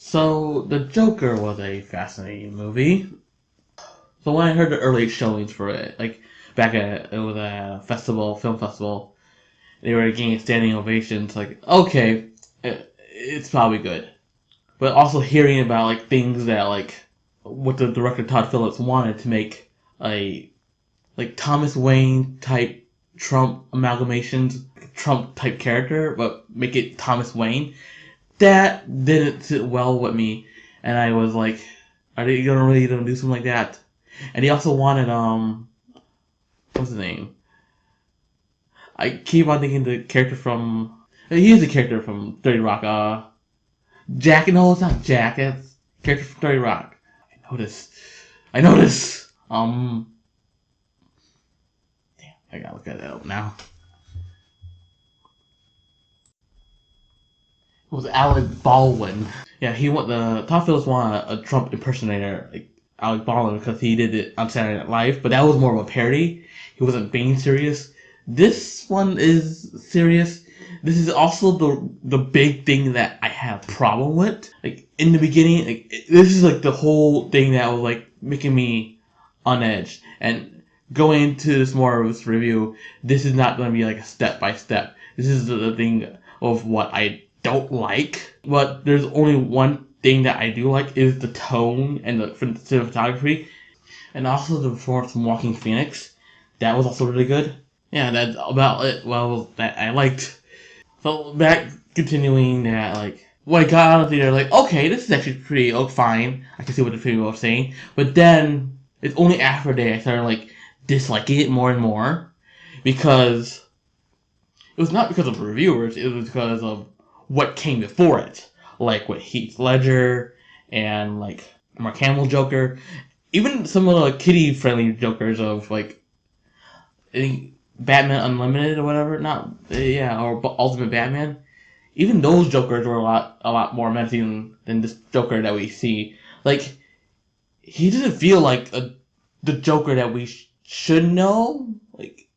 So, The Joker was a fascinating movie. So when I heard the early showings for it, like back at it was a festival, film festival, they were getting standing ovations. Like, okay, it's probably good. But also hearing about like things that like what the director Todd Phillips wanted to make a like Thomas Wayne type Trump amalgamations, Trump type character, but make it Thomas Wayne. That didn't sit well with me, and I was like, are they gonna do something like that? And he also wanted what's his name? I keep on thinking the character from he is the character from 30 Rock. Jack. No, it's not Jack. It's character from 30 Rock. I noticed. I noticed. Damn, I gotta look at it up now. It was Alec Baldwin. Yeah, he want the Todd Phillips wanted a Trump impersonator, like Alec Baldwin, because he did it on Saturday Night Live, but that was more of a parody. He wasn't being serious. This one is serious. This is also the big thing that I have a problem with. Like in the beginning, this is like the whole thing that was like making me on edge. And going into this more of this review, this is not going to be like a step by step. This is the thing of what I don't like. But there's only one thing that I do like is the tone and the cinematography, and also the performance from Walking Phoenix. That was also really good. Yeah, that's about it. Well, that I liked. So back continuing that, like when I got out of the theater, like okay, this is actually pretty fine. I can see what the people are saying, but then it's only after that I started like disliking it more and more because it was not because of the reviewers. It was because of what came before it, like with Heath Ledger and like Mark Hamill Joker, even some of the kiddie-friendly Jokers of like Batman Unlimited or whatever, not yeah, or Ultimate Batman. Even those Jokers were a lot more menacing than this Joker that we see. Like he doesn't feel like the Joker that we should know, like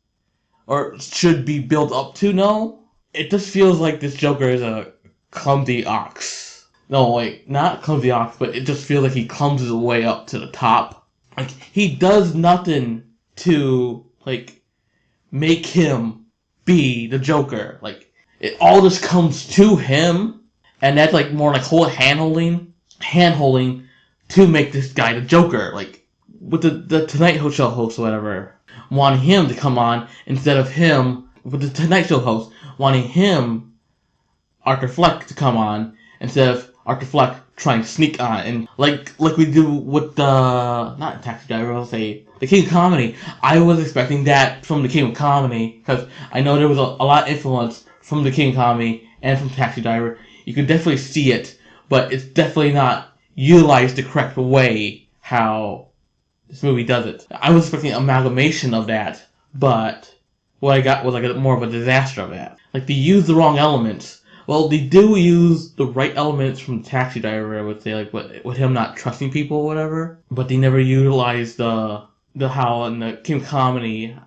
or should be built up to know. It just feels like this Joker is a clumsy ox. No, wait, not clumsy ox, but it just feels like he clumses his way up to the top. Like he does nothing to like make him be the Joker. Like it all just comes to him, and that's like more like whole hand holding to make this guy the Joker. Like with the Tonight Show host or whatever, wanting him to come on instead of him with the Tonight Show host wanting him Arthur Fleck to come on instead of Arthur Fleck trying to sneak on, and like we do with the not Taxi Driver, I'll say the King of Comedy. I was expecting that from the King of Comedy because I know there was a lot of influence from the King of Comedy and from Taxi Driver. You could definitely see it, but it's definitely not utilized the correct way how this movie does it. I was expecting an amalgamation of that, but what I got was like more of a disaster of that. Like they used the wrong elements. Well, they do use the right elements from Taxi Driver, I would say, like with him not trusting people or whatever. But they never utilized the how in the King Comedy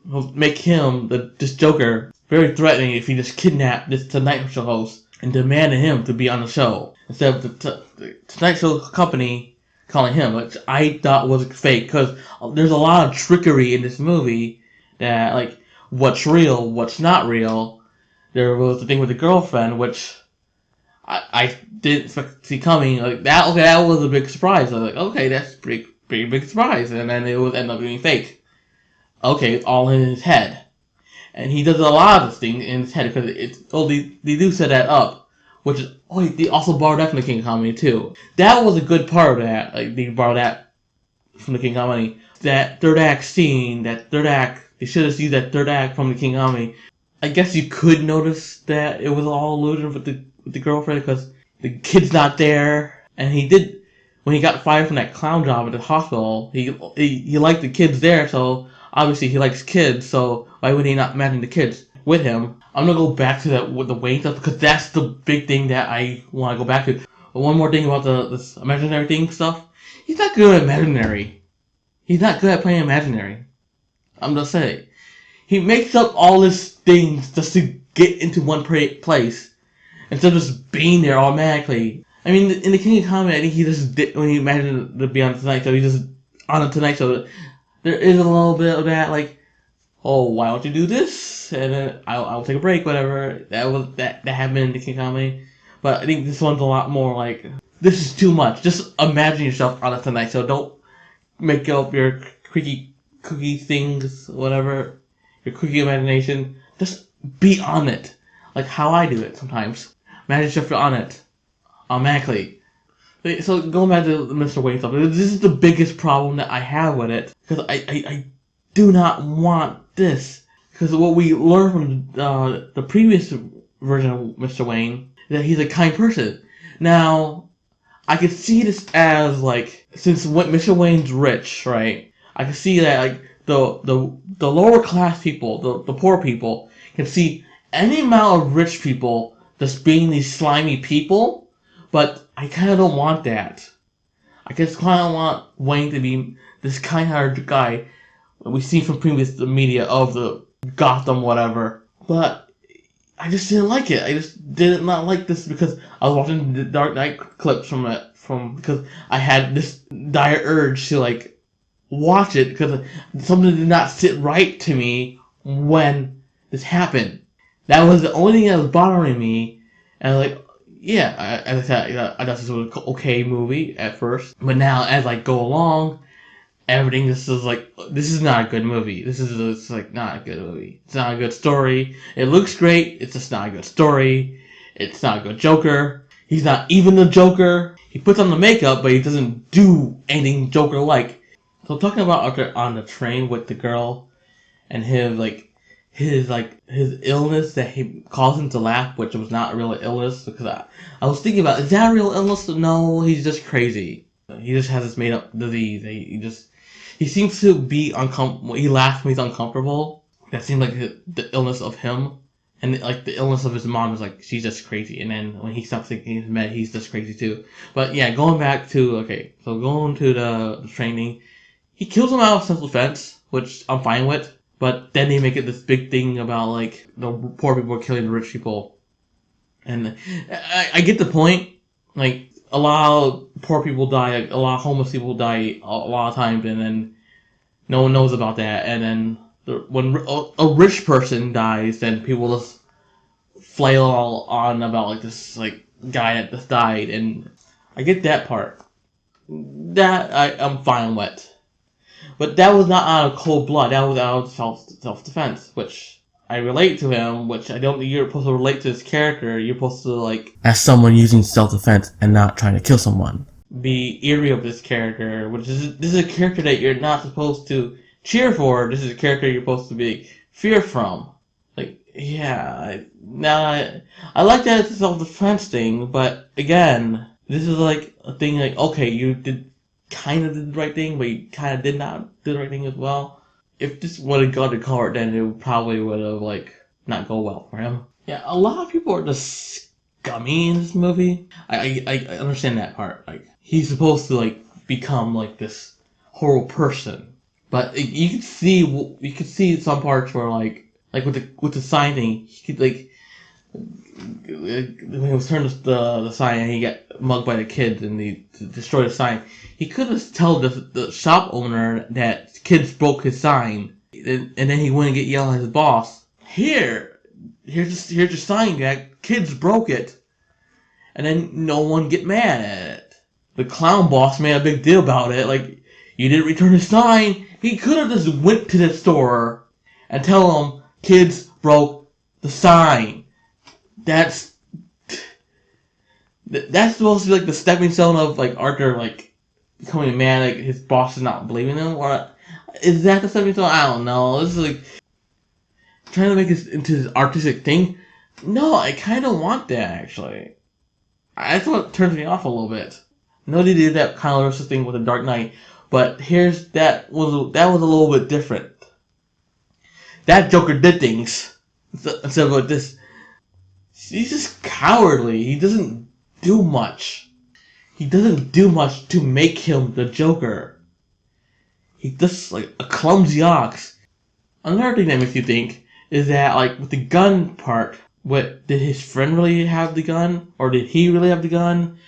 will make him this Joker very threatening if he just kidnapped this Tonight Show host and demanded him to be on the show instead of the Tonight Show company calling him, which I thought was fake because there's a lot of trickery in this movie that like what's real, what's not real. There was the thing with the girlfriend, which I didn't expect to see coming. Like that, okay, that was a big surprise. I was like, okay, that's pretty big surprise, and then it would end up being fake. Okay, it's all in his head, and he does a lot of this thing in his head because it's they do set that up, which is they also borrowed that from the King Comedy too. That was a good part of that. Like they borrowed that from the King Comedy. That third act scene, that third act, they should have used that third act from the King Comedy. I guess you could notice that it was all alluded with the girlfriend because the kid's not there, and he did when he got fired from that clown job at the hospital. He liked the kids there, so obviously he likes kids. So why would he not imagine the kids with him? I'm gonna go back to that with the Wayne stuff because that's the big thing that I want to go back to. But one more thing about this imaginary thing stuff. He's not good at imaginary. He's not good at playing imaginary. I'm just saying. He makes up all these things just to get into one place instead of just being there automatically. I mean, in the King of Comedy, I think he just did, when he imagined to be on the Tonight Show, he just on the Tonight Show. There is a little bit of that, like, oh, why don't you do this? And then I'll take a break, whatever. That happened in the King of Comedy, but I think this one's a lot more like, this is too much. Just imagine yourself on the Tonight Show. Don't make up your cookie things, whatever, your cookie imagination. Just be on it, like how I do it sometimes. Imagine yourself on it automatically. So going back to the Mr. Wayne stuff, this is the biggest problem that I have with it, because I do not want this. Because what we learned from the previous version of Mr. Wayne is that he's a kind person. Now, I could see this as like, since Mr. Wayne's rich, right? I can see that like the lower class people, the poor people, can see any amount of rich people just being these slimy people, but I kind of don't want that. I just kind of want Wayne to be this kind-hearted guy that we see from previous media of the Gotham whatever. But I just didn't like it. I just did not like this because I was watching the Dark Knight clips from it, because I had this dire urge to like watch it because something did not sit right to me when this happened. That was the only thing that was bothering me, and like, yeah, as I said, I thought this was an okay movie at first, but now as I go along, everything this is not a good movie. This is it's like not a good movie. It's not a good story. It looks great. It's just not a good story. It's not a good Joker. He's not even the Joker. He puts on the makeup, but he doesn't do anything Joker-like. So talking about on the train with the girl and his illness that he caused him to laugh, which was not a real illness, because I was thinking about, is that a real illness? No, he's just crazy. He just has this made up disease. He seems to be uncomfortable. He laughs when he's uncomfortable. That seems like the illness of him. And like the illness of his mom is like, she's just crazy. And then when he stops thinking he's mad, he's just crazy too. But yeah, going to the training, he kills him out of self-defense, which I'm fine with. But then they make it this big thing about like the poor people are killing the rich people. And I get the point. Like, a lot of poor people die, a lot of homeless people die a lot of times, and then no one knows about that. And then when a rich person dies, then people just flail on about like this like guy that just died, and I get that part. That I'm fine with. But that was not out of cold blood. That was out of self-defense, which I relate to him, which I don't think you're supposed to relate to his character. You're supposed to, like, as someone using self-defense and not trying to kill someone, be eerie of this character, this is a character that you're not supposed to cheer for. This is a character you're supposed to be fear from. Like, yeah, I like that it's a self-defense thing, but again, this is like a thing like, okay, you kind of did the right thing, but you kind of did not do the right thing as well. If this would have gone to court, then it probably would have, like, not go well for him. Yeah, a lot of people are just scummy in this movie. I understand that part. Like, he's supposed to, like, become, like, this horrible person. But you could see some parts where, like with the sign thing, he could, like, when he was turned the sign and he got mugged by the kids and he destroyed the sign, he could have told the shop owner that kids broke his sign, and then he wouldn't get yelled at his boss. Here's your sign, that kids broke it, and then no one get mad at it. The clown boss made a big deal about it, like, you didn't return his sign. He could have just went to the store and tell them kids broke the sign. That's supposed to be like the stepping stone of like Arthur like becoming a man, like his boss is not believing him, or is that the stepping stone? I don't know. This is like trying to make this into this artistic thing. No, I kind of want that actually. That's what turns me off a little bit. Nobody did that kind of thing with the Dark Knight, but that was a little bit different. That Joker did things instead of like this. He's just cowardly. He doesn't do much. He doesn't do much to make him the Joker. He just like a clumsy ox. Another thing that makes you think is that, like, with the gun part, did his friend really have the gun? Or did he really have the gun?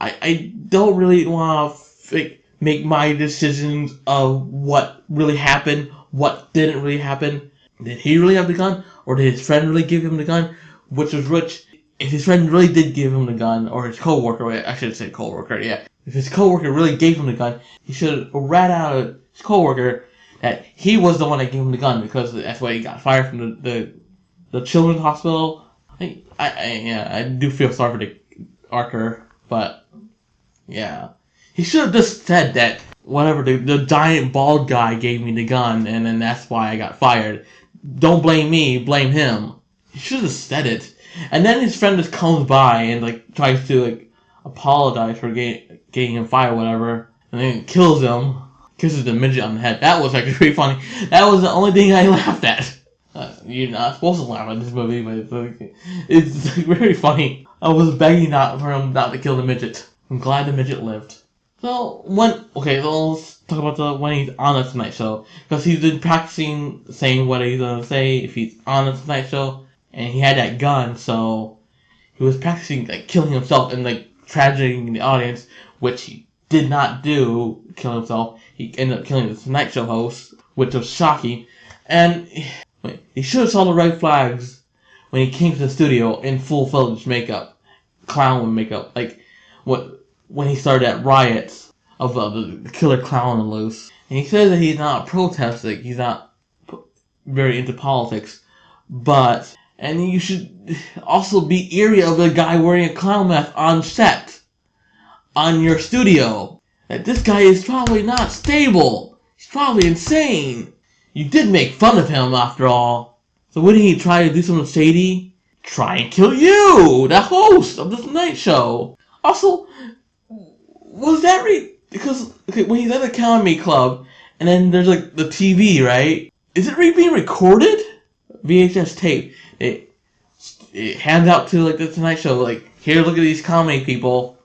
I don't really want to make my decisions of what really happened, what didn't really happen. Did he really have the gun, or did his friend really give him the gun? Which was which? If his friend really did give him the gun, or his coworker, I should say coworker, yeah. If his coworker really gave him the gun, he should rat out of his coworker that he was the one that gave him the gun, because that's why he got fired from the children's hospital. I do feel sorry for the Archer, but yeah, he should have just said that whatever the giant bald guy gave me the gun, and then that's why I got fired. Don't blame me, blame him. He should have said it. And then his friend just comes by and like tries to like apologize for getting him fired, or whatever, and then kills him, kisses the midget on the head. That was actually pretty funny. That was the only thing I laughed at. You're not supposed to laugh at this movie, but it's very funny. I was begging for him not to kill the midget. I'm glad the midget lived. So let's talk about when he's on the Tonight Show, because he's been practicing saying what he's gonna say if he's on the Tonight Show, and he had that gun, so he was practicing like killing himself and like tragicking the audience, which he did not do. Kill himself. He ended up killing the Tonight Show host, which was shocking, and he should have saw the red flags when he came to the studio in full fledged makeup, clown makeup, like when he started that riots of the killer clown on loose. And he says that he's not protesting, he's not very into politics, and you should also be eerie of the guy wearing a clown mask on set, on your studio. That this guy is probably not stable. He's probably insane. You did make fun of him after all. So wouldn't he try to do something shady? Try and kill you, the host of the Tonight Show. Also, was that because when he's at the comedy club, and then there's like the TV, right? Is it being recorded? VHS tape. It hands out to like the Tonight Show, like, here, look at these comedy people.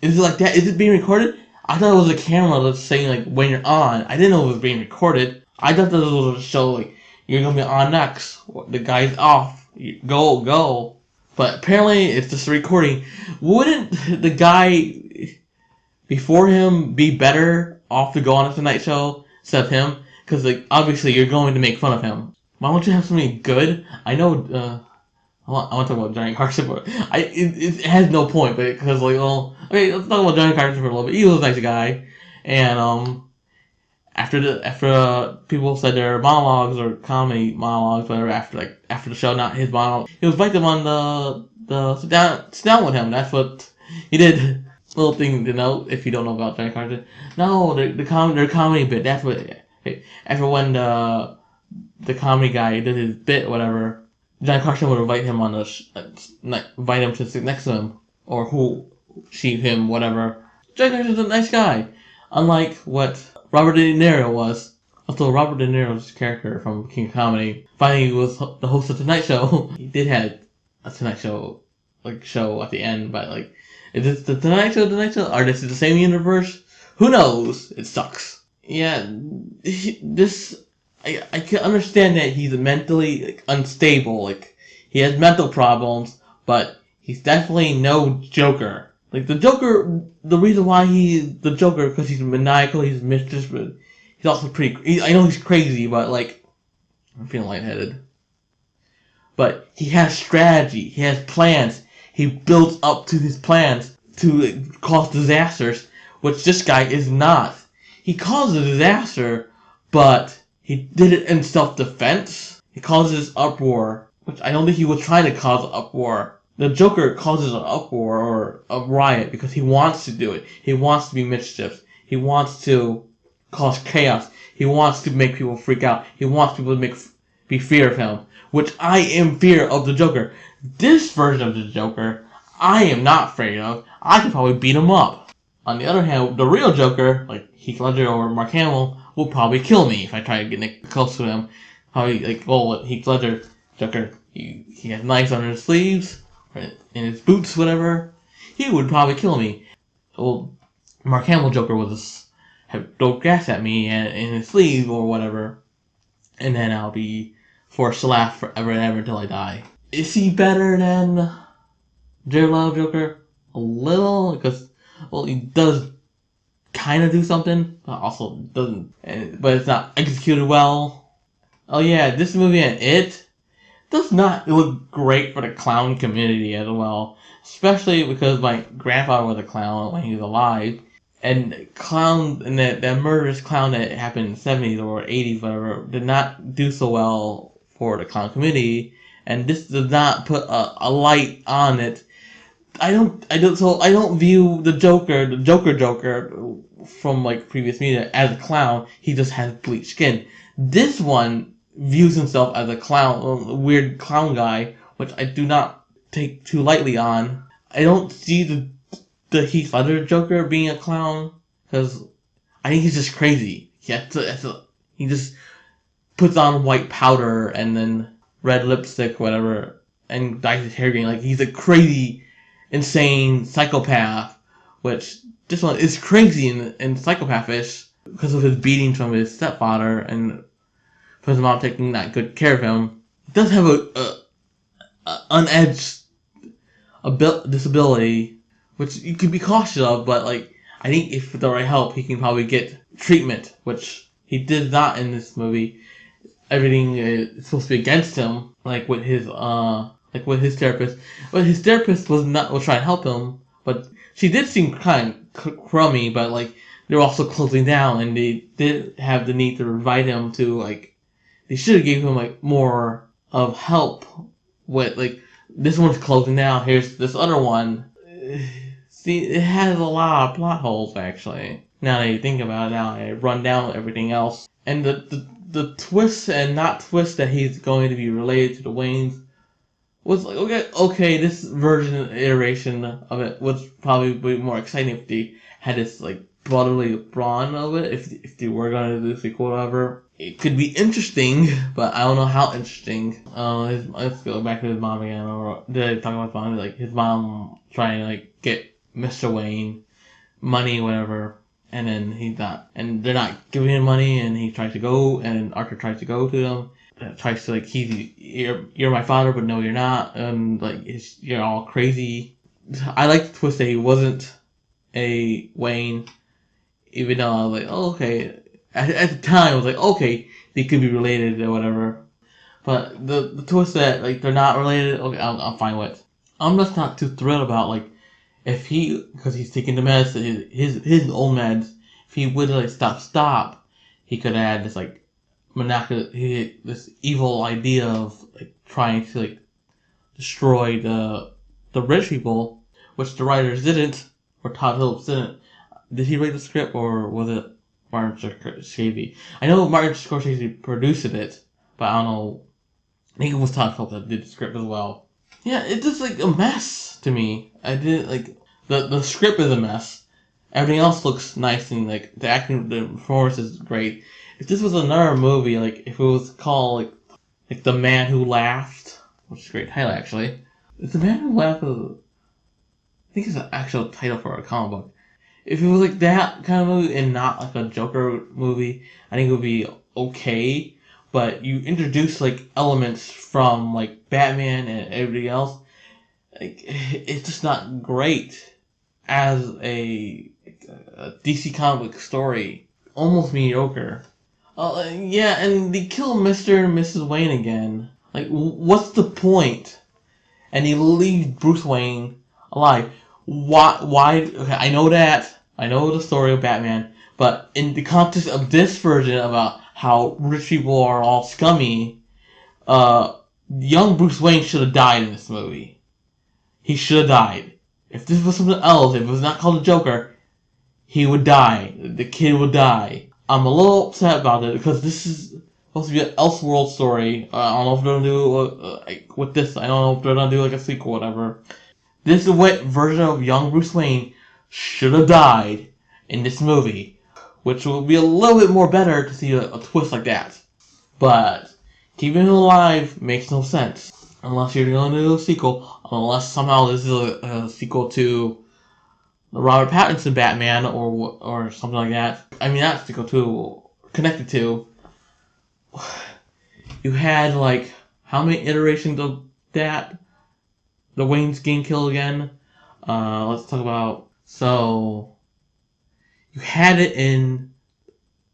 Is it like that? Is it being recorded? I thought it was a camera that's saying like when you're on. I didn't know it was being recorded. I thought this was a show like you're gonna be on next. The guy's off. Go. But apparently it's just a recording. Wouldn't the guy before him be better off to go on the Tonight Show instead of him? Because like obviously you're going to make fun of him. Why don't you have something good? I know. I want to talk about Johnny Carson, but it has no point. But because like, well, okay, let's talk about Johnny Carson for a little bit. He was a nice guy, and after people said their monologues or comedy monologues, whatever, after the show, not his monologue, he invited them on the sit down with him. That's what he did. Little thing to note if you don't know about Johnny Carson. No, their comedy bit. That's what. After when the comedy guy did his bit, or whatever, Johnny Carson would invite him invite him to sit next to him, or him, whatever. Johnny Carson's a nice guy, unlike what Robert De Niro was. Also, Robert De Niro's character from King of Comedy, finally was the host of the Tonight Show. He did have a Tonight Show show at the end, but like, is this the Tonight Show? Are this the same universe? Who knows? It sucks. Yeah, I can understand that he's mentally unstable. Like, he has mental problems, but he's definitely no Joker. Like, the Joker, the reason why he's the Joker, because he's maniacal, he's mischievous, but he's also I know he's crazy, but like, I'm feeling lightheaded. But he has strategy, he has plans, he builds up to his plans to cause disasters, which this guy is not. He caused a disaster, but he did it in self-defense. He causes uproar, which I don't think he was trying to cause an uproar. The Joker causes an uproar or a riot because he wants to do it. He wants to be mischievous. He wants to cause chaos. He wants to make people freak out. He wants people to be fear of him, which I am fear of the Joker. This version of the Joker, I am not afraid of. I could probably beat him up. On the other hand, the real Joker, like Heath Ledger or Mark Hamill, will probably kill me if I try to get close to him. Probably like, Heath Ledger Joker, he has knives under his sleeves, or in his boots, whatever. He would probably kill me. Well, Mark Hamill Joker will just throw gas at me in his sleeve or whatever, and then I'll be forced to laugh forever and ever until I die. Is he better than Jared Leto Joker a little because, well, he does kind of do something, but also doesn't. But it's not executed well. Oh yeah, this movie and it does not look great for the clown community as well. Especially because my grandfather was a clown when he was alive. And clown and that murderous clown that happened in the 70s or 80s, whatever, did not do so well for the clown community. And this does not put a light on it. I don't view the Joker from like previous media as a clown. He just has bleached skin. This one views himself as a clown, a weird clown guy, which I do not take too lightly on. I don't see the Heath Ledger Joker being a clown because I think he's just crazy. He just puts on white powder and then red lipstick, whatever, and dyes his hair green. Like he's a crazy, insane psychopath. Which this one is crazy and psychopathish because of his beatings from his stepfather and for his mom taking not good care of him. He does have a unedged disability, which you could be cautious of, but like I think if with the right help, he can probably get treatment, which he did not in this movie. Everything is supposed to be against him, like with his therapist. But his therapist was trying to help him, but she did seem kind of crummy. But like they were also closing down, and they did have the need to invite him to like. They should have gave him like more of help with like this one's closing down. Here's this other one. See, it has a lot of plot holes actually. Now that you think about it, now I run down everything else, and the twist and not twist that he's going to be related to the Waynes was like okay, this version iteration of it was probably more exciting if they had this like brotherly bond of it. If they were going to do the sequel or whatever, it could be interesting, but I don't know how interesting. Let's go back to his mom again. Or did I talk about his mom? Like his mom trying to like get Mr. Wayne money, whatever. And then he's not, and they're not giving him money, and he tries to go, and Arthur tries to go to them, tries to like you're my father, but no, you're not, and like you're all crazy. I like the twist that he wasn't a Wayne, even though I was like, oh, okay. At the time, I was like, okay, they could be related or whatever. But the twist that like they're not related, okay, I'm fine with. I'm just not too thrilled about like if he, because he's taking the meds, his old meds, if he would like stop, he could add this like this evil idea of like trying to like destroy the rich people, which the writers didn't, or Todd Phillips didn't. Did he write the script or was it Martin Scorsese? I know Martin Scorsese produced it, but I don't know. I think it was Todd Phillips that did the script as well. Yeah, it's just like a mess to me. I didn't like the script is a mess. Everything else looks nice and like the acting, the performance is great. If this was another movie, like if it was called like The Man Who Laughed, which is a great title actually. It's The Man Who Laughed. I think it's an actual title for a comic book. If it was like that kind of movie and not like a Joker movie, I think it would be okay. But you introduce like elements from like Batman and everybody else, like it's just not great as a DC comic book story. Almost mediocre. Yeah, and they kill Mr. and Mrs. Wayne again. Like, what's the point? And they leave Bruce Wayne alive. Why? Okay, I know that. I know the story of Batman. But in the context of this version about how rich people are all scummy, young Bruce Wayne should have died in this movie. He should have died. If this was something else, if it was not called the Joker, he would die. The kid would die. I'm a little upset about it because this is supposed to be an Elseworld story. I don't know if they're gonna do with this. I don't know if they're gonna do like a sequel or whatever. This version of young Bruce Wayne should have died in this movie, which will be a little bit more better to see a twist like that. But keeping him alive makes no sense unless you're going to do a sequel. Unless somehow this is a sequel to the Robert Pattinson Batman or something like that. I mean, not sequel to, connected to. You had like how many iterations of that? the Waynes getting killed again. Let's talk about. So you had it in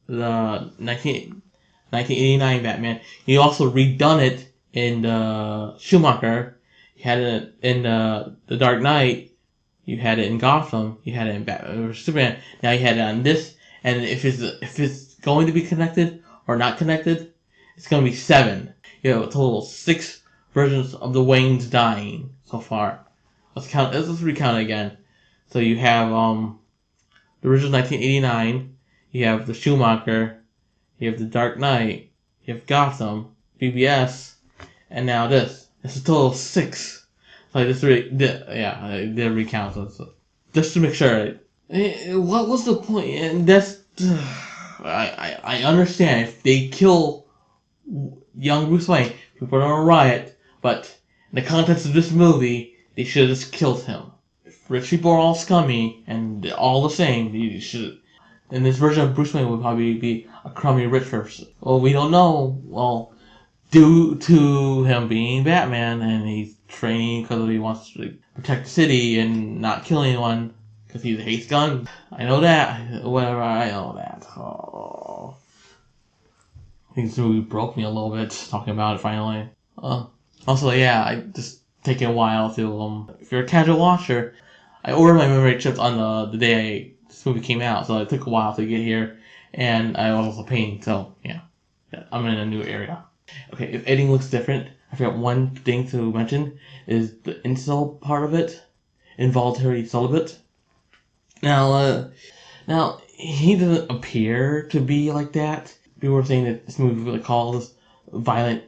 the 1989 Batman. You also redone it in the Schumacher. You had it in the Dark Knight. You had it in Gotham. You had it in Batman vs Superman. Now you had it on this. And if it's going to be connected or not connected, it's going to be 7. You have a total of 6 versions of the Waynes dying so far. Let's recount it again. So you have the original 1989. You have the Schumacher. You have the Dark Knight. You have Gotham, BBS, and now this. It's a total of 6. Like this, I did recount it, so just to make sure. What was the point? And that's I understand if they kill young Bruce Wayne, people are gonna riot. But in the context of this movie, they should have just killed him. If rich people are all scummy and all the same, you should. And this version of Bruce Wayne would probably be a crummy rich person. Well, we don't know. Well, due to him being Batman and he's training because he wants to protect the city and not kill anyone because he hates guns. I know that. Whatever, I know that. Oh. I think this movie broke me a little bit talking about it finally. Also, yeah, I just taking a while to if you're a casual watcher, I ordered my memory chips on the day this movie came out, so it took a while to get here, and I was also paying, so yeah, I'm in a new area. Okay, if editing looks different, I forgot one thing to mention is the incel part of it, involuntary celibate. Now he doesn't appear to be like that. People were saying that this movie really calls violent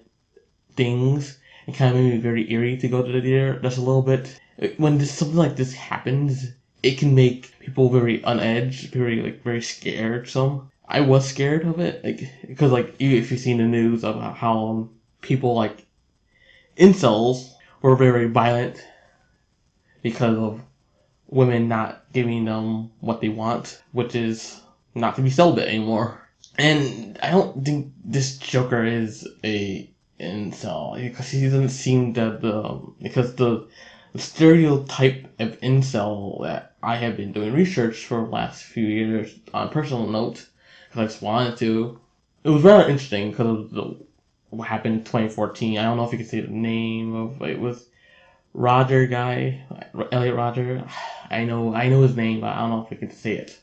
things and kind of made me very eerie to go to the theater just a little bit. When something like this happens, it can make people very on edge, very scared. Some I was scared of it, because if you've seen the news about how people like incels were very violent because of women not giving them what they want, which is not to be celibate anymore. And I don't think this Joker is a incel because he doesn't seem because the stereotype of incel that I have been doing research for the last few years on a personal note because I just wanted to. It was rather interesting because of what happened in 2014. I don't know if you can say the name of it was Roger guy, Elliot Roger. I know his name, but I don't know if I can say it.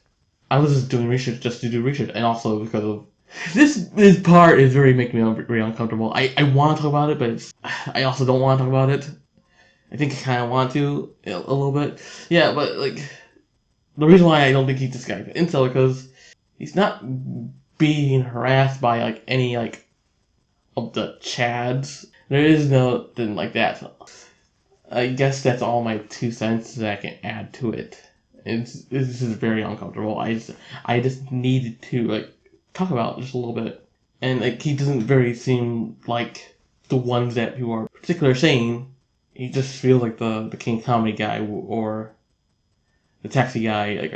I was just doing research just to do research, and also because of this part is making me very uncomfortable. I want to talk about it, but I also don't want to talk about it. I think I kind of want to a little bit. Yeah, but the reason why I don't think he's this guy incel because he's not being harassed by any of the Chads. There is nothing like that. I guess that's all my 2 cents that I can add to it. This is very uncomfortable. I just needed to talk about it just a little bit, and he doesn't very seem like the ones that people are particularly saying. He just feels like the King Comedy guy or the Taxi guy,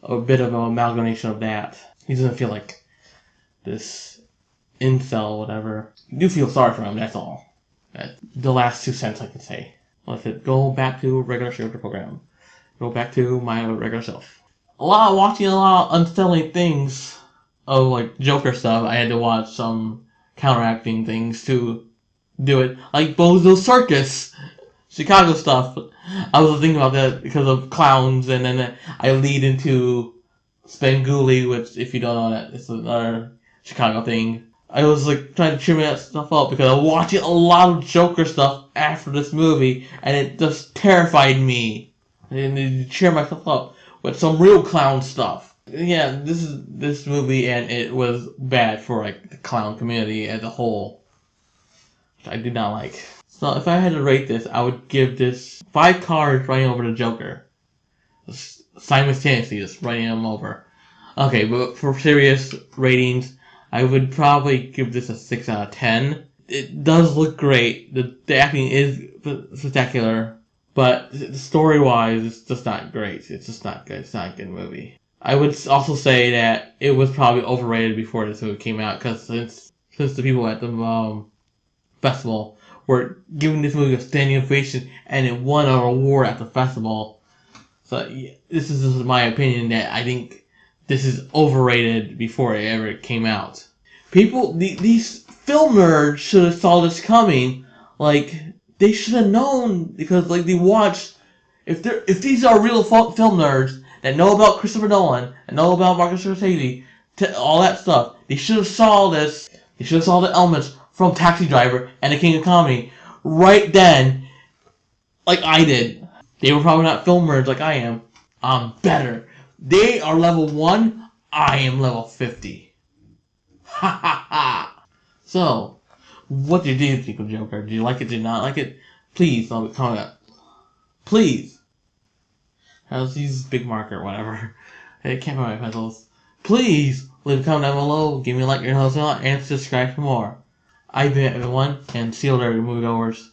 a bit of an amalgamation of that. He doesn't feel like this incel, whatever. I do feel sorry for him. That's all. That's the last 2 cents I can say. Let's go back to regular show program. Go back to my regular self. Watching a lot of unsettling things of Joker stuff. I had to watch some counteracting things to do it, like Bozo Circus, Chicago stuff. I was thinking about that because of clowns, and then I lead into Spenguli, which if you don't know that, it's another Chicago thing. I was trying to cheer that stuff up because I was watching a lot of Joker stuff after this movie, and it just terrified me. And to cheer myself up with some real clown stuff. Yeah, this movie, and it was bad for the clown community as a whole, which I did not like. So if I had to rate this, I would give this 5 cars running over the Joker, simultaneously just running him over. Okay, but for serious ratings, I would probably give this a 6 out of 10. It does look great. The acting is spectacular. But story-wise, it's just not great. It's just not good. It's not a good movie. I would also say that it was probably overrated before this movie came out, because since the people at the festival were giving this movie a standing ovation, and it won an award at the festival. So yeah, this is just my opinion that I think this is overrated before it ever came out. These film nerds should have saw this coming. Like, they should have known, because like they watched. If these are real film nerds that know about Christopher Nolan and know about Martin Scorsese, all that stuff, they should have saw this. They should have saw the elements from Taxi Driver and The King of Comedy right then, like I did. They were probably not film nerds like I am. I'm better. They are level 1. I am level 50. Ha ha ha. So, what did you think of Joker? Did you like it? Did you not like it? Please, comment. Please. How's use big marker or whatever. I can't find my pencils. Please leave a comment down below. Give me a like, your host, and subscribe for more. I've been everyone, and see you later, movie goers.